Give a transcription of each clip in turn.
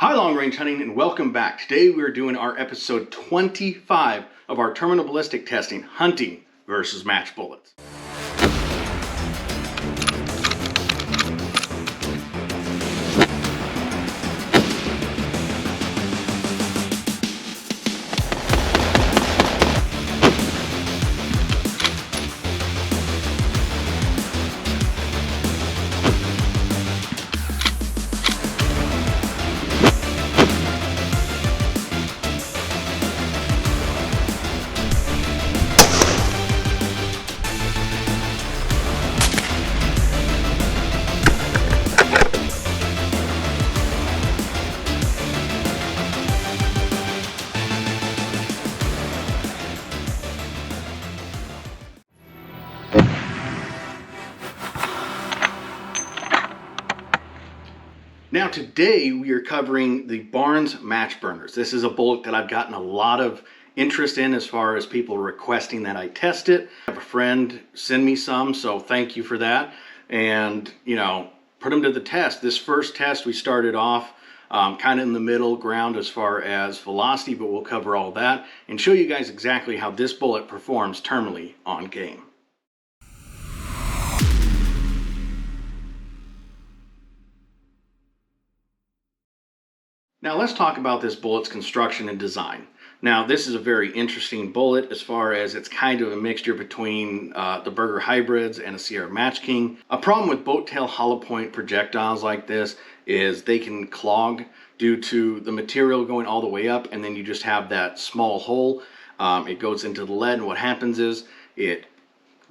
Hi long range hunting and welcome back. Today we're doing our episode 25 of our terminal ballistic testing, hunting versus match bullets. Now today we are covering the Barnes match burners. This is a bullet that I've gotten a lot of interest in as far as people requesting that I test it. I have a friend send me some, so thank you for that. And put them to the test. This first test we started off kind of in the middle ground as far as velocity, but we'll cover all that and show you guys exactly how this bullet performs terminally on game. Now let's talk about this bullet's construction and design. Now this is a very interesting bullet as far as it's kind of a mixture between the Berger hybrids and a Sierra Match King. A problem with boat tail hollow point projectiles like this is they can clog due to the material going all the way up, and then you just have that small hole. It goes into the lead, and what happens is it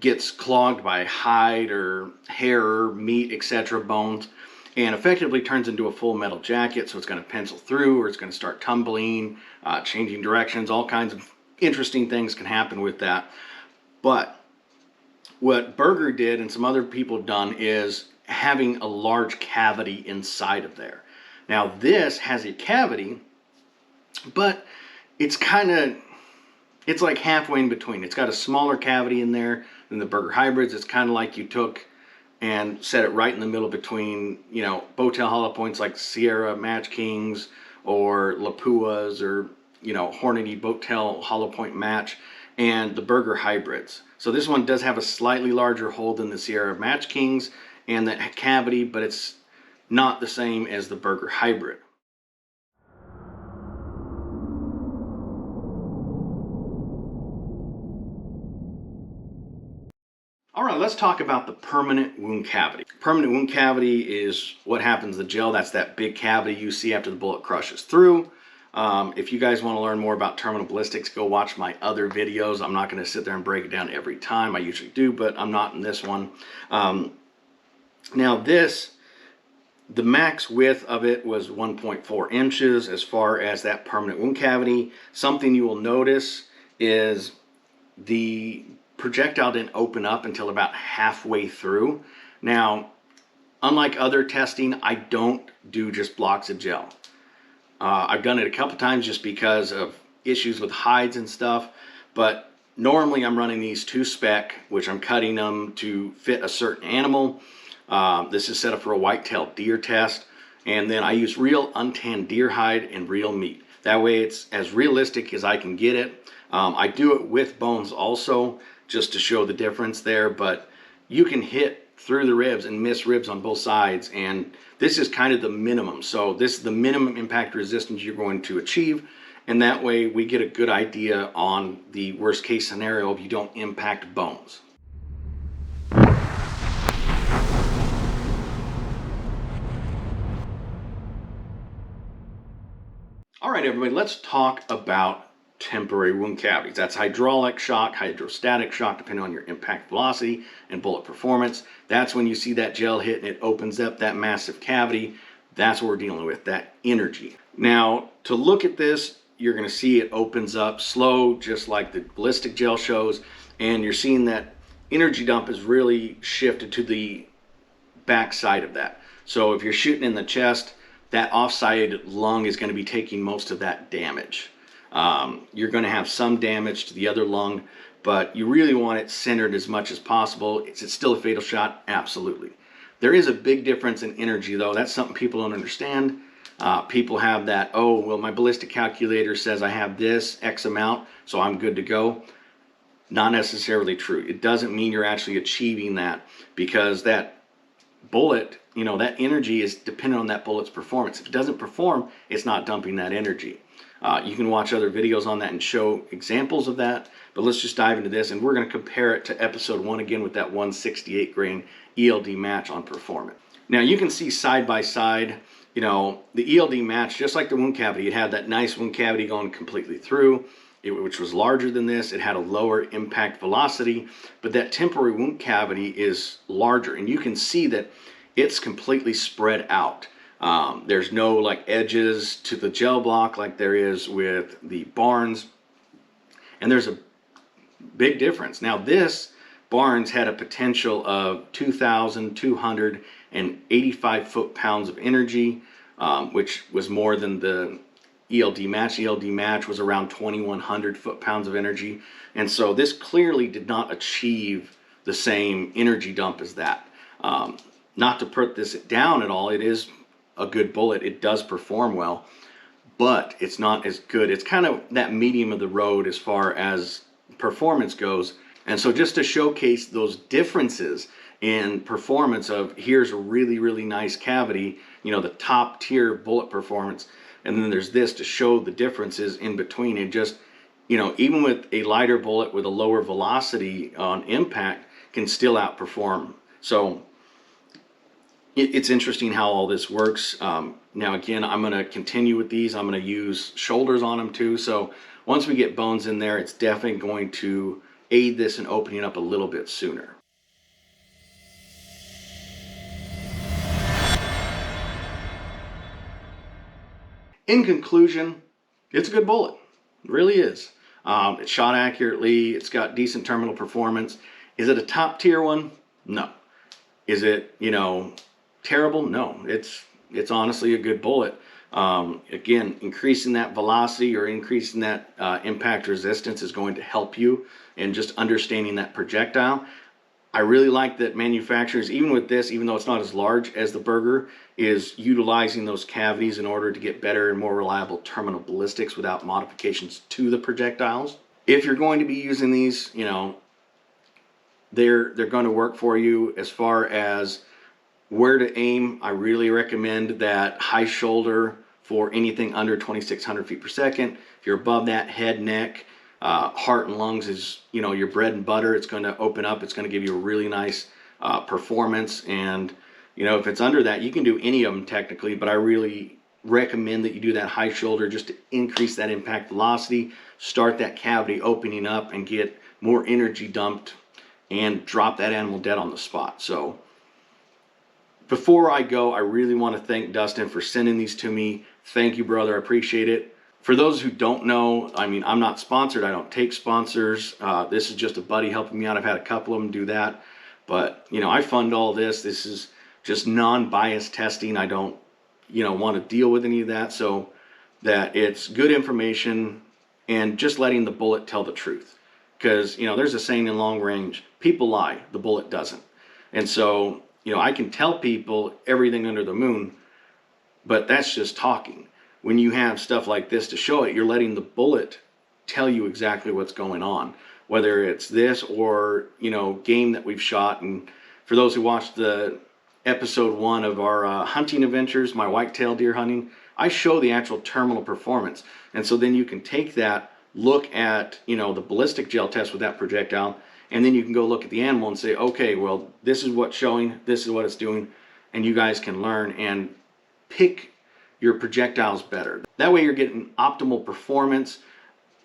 gets clogged by hide or hair or meat, etc., bones, and effectively turns into a full metal jacket. So it's going to pencil through, or it's going to start tumbling, changing directions. All kinds of interesting things can happen with that. But what Berger did and some other people have done is having a large cavity inside of there. Now this has a cavity, but it's like halfway in between. It's got a smaller cavity in there than the Berger hybrids. It's kind of like you took and set it right in the middle between, bow tail hollow points like Sierra Match Kings or Lapuas or, Hornady boat tail hollow point match and the Berger hybrids. So this one does have a slightly larger hole than the Sierra Match Kings and the cavity, but it's not the same as the Berger hybrid. All right, let's talk about the permanent wound cavity. Permanent wound cavity is what happens to the gel. That's that big cavity you see after the bullet crushes through. If you guys want to learn more about terminal ballistics, go watch my other videos. I'm not going to sit there and break it down every time. I usually do, but I'm not in this one. Now this, the max width of it was 1.4 inches as far as that permanent wound cavity. Something you will notice is the projectile didn't open up until about halfway through. Now, unlike other testing, I don't do just blocks of gel. I've done it a couple times just because of issues with hides and stuff, but normally I'm running these 2 spec, which I'm cutting them to fit a certain animal. This is set up for a white-tailed deer test, and then I use real untanned deer hide and real meat. That way it's as realistic as I can get it. I do it with bones also, just to show the difference there, but you can hit through the ribs and miss ribs on both sides, and this is kind of the minimum. So this is the minimum impact resistance you're going to achieve, and that way we get a good idea on the worst case scenario if you don't impact bones. All right, everybody, let's talk about temporary wound cavities. That's hydraulic shock, hydrostatic shock, depending on your impact velocity and bullet performance. That's when you see that gel hit and it opens up that massive cavity. That's what we're dealing with, that energy. Now, to look at this, you're going to see it opens up slow, just like the ballistic gel shows, and you're seeing that energy dump is really shifted to the back side of that. So if you're shooting in the chest, that offside lung is going to be taking most of that damage. You're going to have some damage to the other lung, but you really want it centered as much as possible. Is it still a fatal shot? Absolutely. There is a big difference in energy, though. That's something people don't understand. People have that, oh, well, my ballistic calculator says I have this X amount, so I'm good to go. Not necessarily true. It doesn't mean you're actually achieving that, because that bullet, that energy is dependent on that bullet's performance. If it doesn't perform, it's not dumping that energy. You can watch other videos on that and show examples of that, but let's just dive into this, and we're going to compare it to episode 1 again with that 168 grain ELD match on performance. Now you can see side by side, the ELD match, just like the wound cavity, it had that nice wound cavity going completely through, which was larger than this. It had a lower impact velocity, but that temporary wound cavity is larger, and you can see that it's completely spread out. There's no like edges to the gel block like there is with the Barnes, and there's a big difference. Now this Barnes had a potential of 2,285 foot-pounds of energy, which was more than the ELD match. ELD match was around 2,100 foot-pounds of energy, and so this clearly did not achieve the same energy dump as that. Not to put this down at all, it is a good bullet. It does perform well, but it's not as good. It's kind of that medium of the road as far as performance goes. And so just to showcase those differences in performance of, here's a really, really nice cavity, the top tier bullet performance, and then there's this to show the differences in between. And just, even with a lighter bullet with a lower velocity on impact can still outperform. So it's interesting how all this works. Now again, I'm going to continue with these. I'm going to use shoulders on them too. So once we get bones in there, it's definitely going to aid this in opening up a little bit sooner. In conclusion, it's a good bullet. It really is. It's shot accurately. It's got decent terminal performance. Is it a top tier one? No. Is it, terrible? No. It's honestly a good bullet. Again, increasing that velocity or increasing that impact resistance is going to help you in just understanding that projectile. I really like that manufacturers, even with this, even though it's not as large as the Burger, is utilizing those cavities in order to get better and more reliable terminal ballistics without modifications to the projectiles. If you're going to be using these, they're going to work for you. As far as where to aim, I really recommend that high shoulder for anything under 2,600 feet per second. If you're above that, head, neck, heart and lungs is, your bread and butter. It's going to open up. It's going to give you a really nice performance. And, if it's under that, you can do any of them technically, but I really recommend that you do that high shoulder just to increase that impact velocity, start that cavity opening up and get more energy dumped and drop that animal dead on the spot. So before I go, I really want to thank Dustin for sending these to me. Thank you, brother. I appreciate it. For those who don't know, I'm not sponsored. I don't take sponsors. This is just a buddy helping me out. I've had a couple of them do that. But, I fund all this. This is just non-biased testing. I don't, want to deal with any of that. So that it's good information and just letting the bullet tell the truth. Because, there's a saying in long range, people lie, the bullet doesn't. And so, I can tell people everything under the moon, but that's just talking. When you have stuff like this to show it, you're letting the bullet tell you exactly what's going on, whether it's this or, game that we've shot. And for those who watched the episode 1 of our hunting adventures, my whitetail deer hunting, I show the actual terminal performance. And so then you can take that, look at, the ballistic gel test with that projectile, and then you can go look at the animal and say, okay, well, this is what's showing, this is what it's doing, and you guys can learn and pick your projectiles better. That way you're getting optimal performance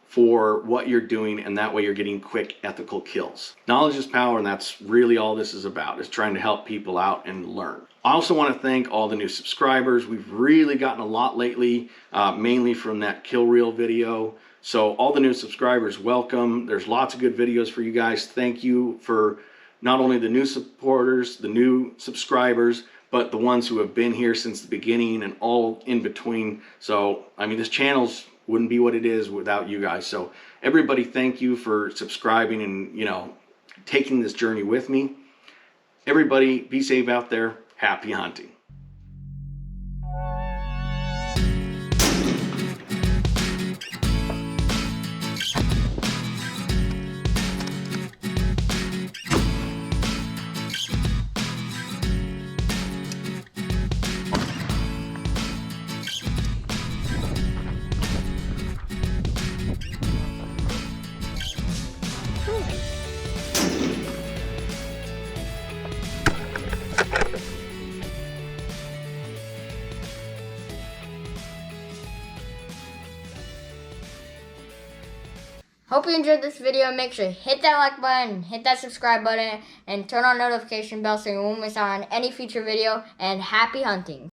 for what you're doing, and that way you're getting quick, ethical kills. Knowledge is power, and that's really all this is about, is trying to help people out and learn. I also want to thank all the new subscribers. We've really gotten a lot lately, mainly from that kill reel video. So all the new subscribers, welcome. There's lots of good videos for you guys. Thank you for not only the new supporters, the new subscribers, but the ones who have been here since the beginning and all in between. So, this channel's wouldn't be what it is without you guys. So everybody, thank you for subscribing and, taking this journey with me. Everybody, be safe out there. Happy hunting. Hope you enjoyed this video. Make sure to hit that like button, hit that subscribe button, and turn on notification bell so you won't miss out on any future video. And happy hunting!